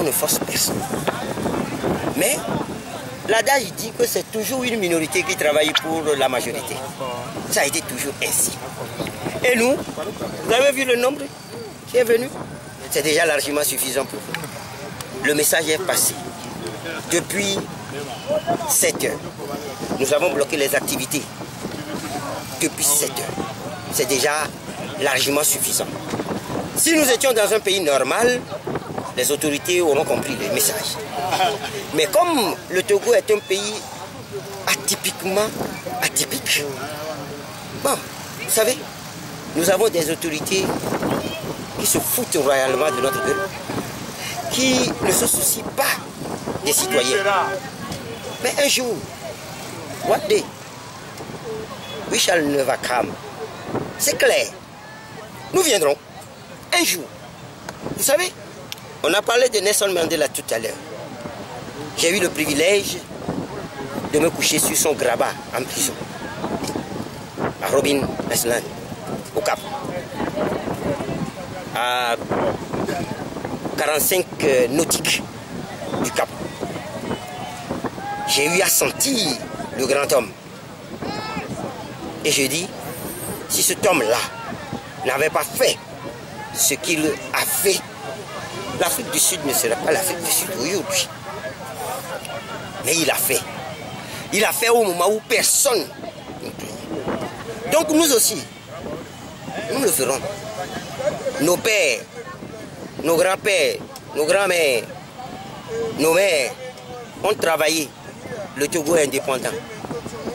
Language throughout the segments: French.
on ne force personne. Mais l'adage dit que c'est toujours une minorité qui travaille pour la majorité. Ça a été toujours ainsi. Et nous, vous avez vu le nombre qui est venu? C'est déjà largement suffisant pour vous. Le message est passé. Depuis 7 heures, nous avons bloqué les activités. Depuis 7 heures. C'est déjà largement suffisant. Si nous étions dans un pays normal, les autorités auront compris le message. Mais comme le Togo est un pays atypiquement atypique, bon, vous savez, nous avons des autorités qui se foutent royalement de notre gueule, qui ne se soucient pas des citoyens. Mais un jour, one day, we shall never come. C'est clair. Nous viendrons. Un jour. Vous savez, on a parlé de Nelson Mandela tout à l'heure. J'ai eu le privilège de me coucher sur son grabat en prison. À Robben Island, au Cap. À 45 nautiques du Cap. J'ai eu à sentir le grand homme. Et je dis, si cet homme-là n'avait pas fait ce qu'il a fait, l'Afrique du Sud ne serait pas l'Afrique du Sud aujourd'hui. Mais il a fait. Il a fait au moment où personne ne plaignait. Donc nous aussi, nous le ferons. Nos pères, nos grands-pères, nos grands-mères, nos mères ont travaillé. Le Togo est indépendant.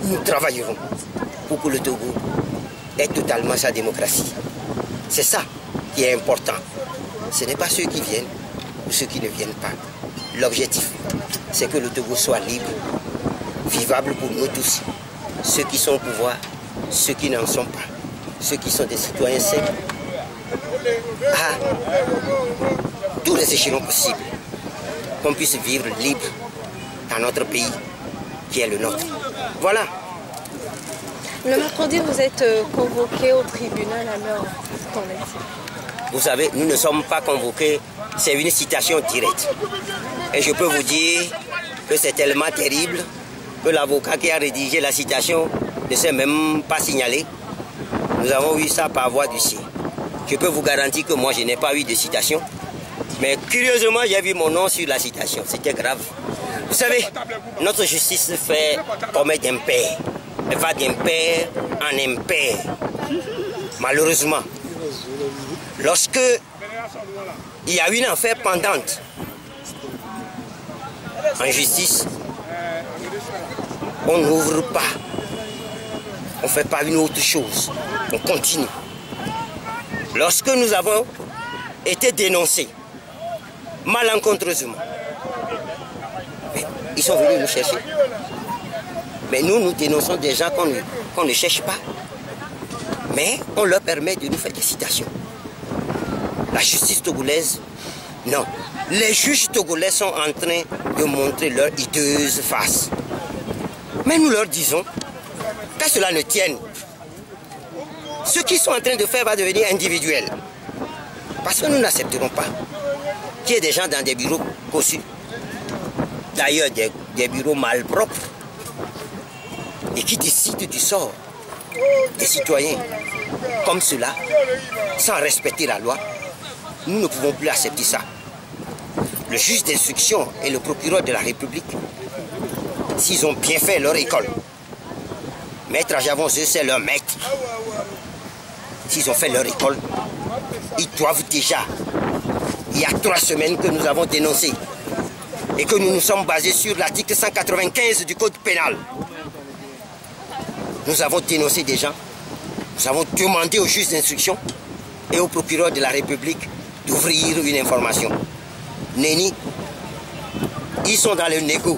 Nous travaillerons pour que le Togo ait totalement sa démocratie. C'est ça qui est important. Ce n'est pas ceux qui viennent ou ceux qui ne viennent pas. L'objectif, c'est que le Togo soit libre, vivable pour nous tous. Ceux qui sont au pouvoir, ceux qui n'en sont pas, ceux qui sont des citoyens simples, à tous les échelons possibles, qu'on puisse vivre libre dans notre pays qui est le nôtre. Voilà. Le mercredi, vous êtes convoqué au tribunal, alors qu'en est-il? Vous savez, nous ne sommes pas convoqués, c'est une citation directe. Et je peux vous dire que c'est tellement terrible que l'avocat qui a rédigé la citation ne s'est même pas signalé. Nous avons eu ça par voie d'huissier. Je peux vous garantir que moi, je n'ai pas eu de citation. Mais curieusement, j'ai vu mon nom sur la citation. C'était grave. Vous savez, notre justice fait comme d'impair. Elle va d'impair en impair. Malheureusement, lorsque il y a une affaire pendante en justice, on n'ouvre pas. On ne fait pas une autre chose. On continue. Lorsque nous avons été dénoncés malencontreusement, ils sont venus nous chercher. Mais nous dénonçons des gens qu'on ne cherche pas. Mais on leur permet de nous faire des citations. La justice togolaise, non. Les juges togolais sont en train de montrer leur hideuse face. Mais nous leur disons que cela ne tienne. Ce qu'ils sont en train de faire va devenir individuel. Parce que nous n'accepterons pas qu'il y ait des gens dans des bureaux cossus. D'ailleurs, des bureaux malpropres. Et qui décident du sort des citoyens comme cela, sans respecter la loi. Nous ne pouvons plus accepter ça. Le juge d'instruction et le procureur de la République, s'ils ont bien fait leur école, Maître Ajavonce, c'est leur maître. S'ils ont fait leur école, ils doivent déjà, il y a 3 semaines que nous avons dénoncé et que nous nous sommes basés sur l'article 195 du Code pénal. Nous avons dénoncé des gens, nous avons demandé au juge d'instruction et au procureur de la République d'ouvrir une information. Nenni, ils sont dans le négo.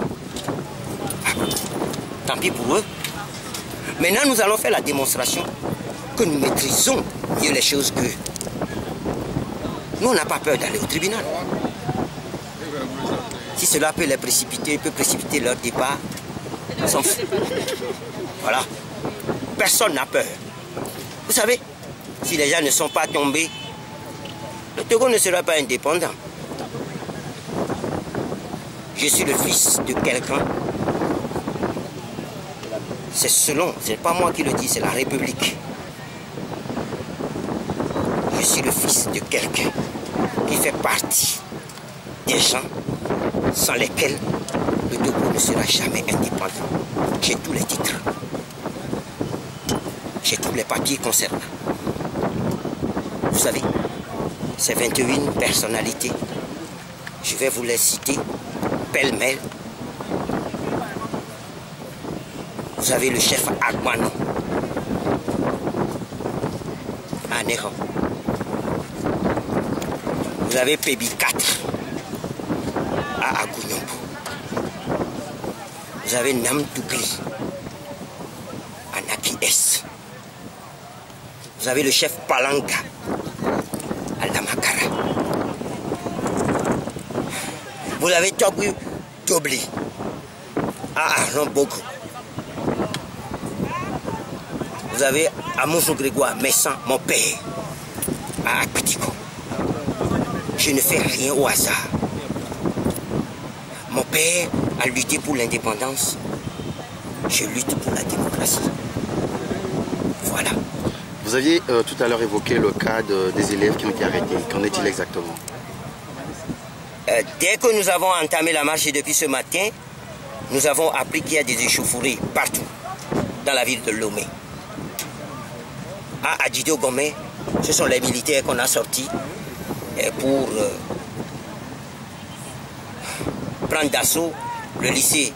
Tant pis pour eux. Maintenant, nous allons faire la démonstration que nous maîtrisons mieux les choses qu'eux. Nous, on n'a pas peur d'aller au tribunal. Si cela peut les précipiter, peut précipiter leur départ, on s'en fout. Voilà. Personne n'a peur. Vous savez, si les gens ne sont pas tombés, le Togo ne sera pas indépendant. je suis le fils de quelqu'un. C'est selon, ce n'est pas moi qui le dis, c'est la République. Je suis le fils de quelqu'un qui fait partie des gens sans lesquels le Togo ne sera jamais indépendant. J'ai tous les titres. J'ai tous les papiers concernant. Vous savez, ces 21 personnalités, je vais vous les citer pêle-mêle. Vous avez le chef Agmano à Néron. Vous avez Pébi 4 à Agounyombo. Vous avez Nam Dougli à Naki S. Vous avez le chef Palanga à Lamakara. Vous avez Togu Dobli à Arambogo. Vous avez Amousou Grégoire Messan, mon père, à Akpitiko. Je ne fais rien au hasard. Mon père a lutté pour l'indépendance. Je lutte pour la démocratie. Voilà. Vous aviez tout à l'heure évoqué le cas des élèves qui ont été arrêtés. Qu'en est-il exactement? Dès que nous avons entamé la marche depuis ce matin, nous avons appris qu'il y a des échauffourées partout dans la ville de Lomé. À Adjido Gomé, ce sont les militaires qu'on a sortis pour prendre d'assaut le lycée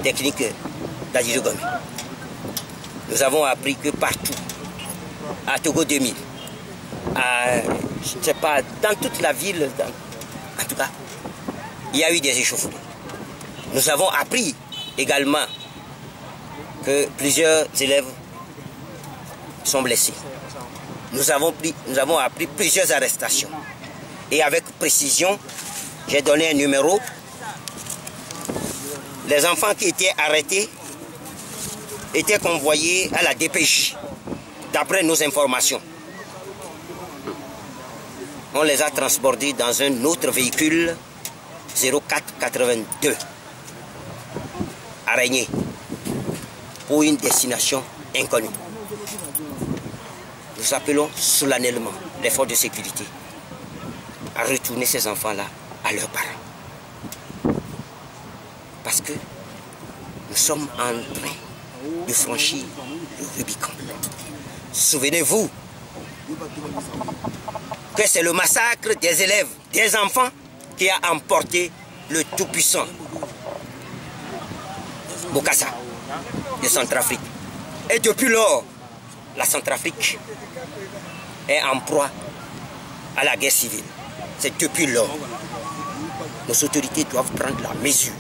technique d'Adjido Gomé. Nous avons appris que partout, à Togo 2000, je ne sais pas, dans toute la ville, en tout cas, il y a eu des échauffourées. Nous avons appris également que plusieurs élèves sont blessés. Nous avons appris plusieurs arrestations. Et avec précision, j'ai donné un numéro. Les enfants qui étaient arrêtés étaient convoyés à la DPJ, d'après nos informations. On les a transportés dans un autre véhicule 0482 Araignée pour une destination inconnue. Nous appelons solennellement les forces de sécurité à retourner ces enfants-là à leurs parents. Parce que nous sommes en train de franchir le Rubicon. Souvenez-vous que c'est le massacre des élèves, des enfants qui a emporté le tout-puissant Bokassa de Centrafrique. Et depuis lors, la Centrafrique est en proie à la guerre civile. C'est depuis lors. Nos autorités doivent prendre la mesure.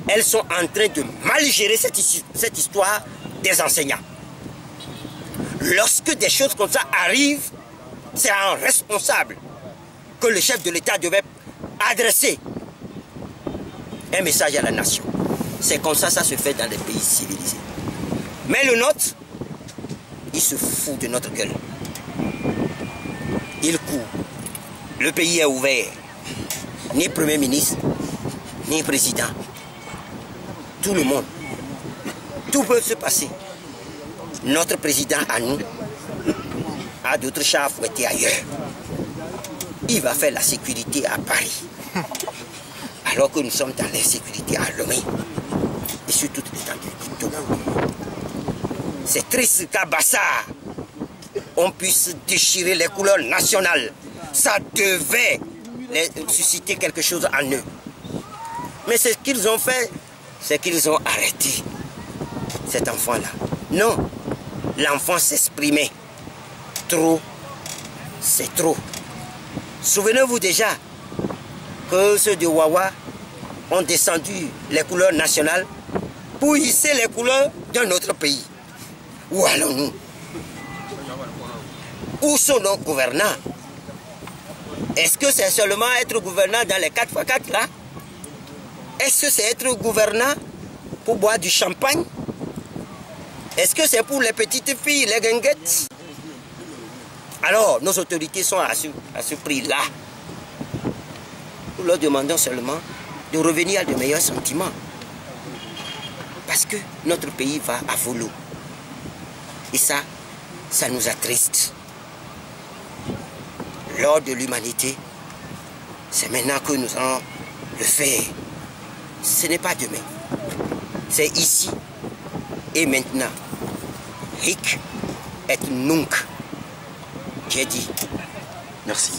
Elles sont en train de mal gérer cette histoire des enseignants. Lorsque des choses comme ça arrivent, c'est un responsable que le chef de l'État devait adresser un message à la nation. C'est comme ça se fait dans les pays civilisés. Mais le nôtre, il se fout de notre gueule. Il court. Le pays est ouvert. Ni Premier ministre, ni président. Tout le monde. Tout peut se passer. Notre président à nous a d'autres chats à fouetter ailleurs. Il va faire la sécurité à Paris. Alors que nous sommes dans l'insécurité à Lomé. Et sur toute l'étendue du Togo. C'est triste qu'à Bassar, on puisse déchirer les couleurs nationales. Ça devait susciter quelque chose en eux. Mais ce qu'ils ont fait, c'est qu'ils ont arrêté cet enfant-là. Non, l'enfant s'exprimait. Trop, c'est trop. Souvenez-vous déjà que ceux de Wawa ont descendu les couleurs nationales pour hisser les couleurs d'un autre pays. Où allons-nous? Où sont nos gouvernants? Est-ce que c'est seulement être gouvernant dans les 4x4 là? Est-ce que c'est être gouvernant pour boire du champagne? Est-ce que c'est pour les petites filles, les guinguettes? Alors, nos autorités sont à ce prix-là. nous leur demandons seulement de revenir à de meilleurs sentiments. Parce que notre pays va à volo. Et ça nous attriste. L'ordre de l'humanité, c'est maintenant que nous allons le faire. Ce n'est pas demain. C'est ici et maintenant. Hic et nunc. J'ai dit. Merci.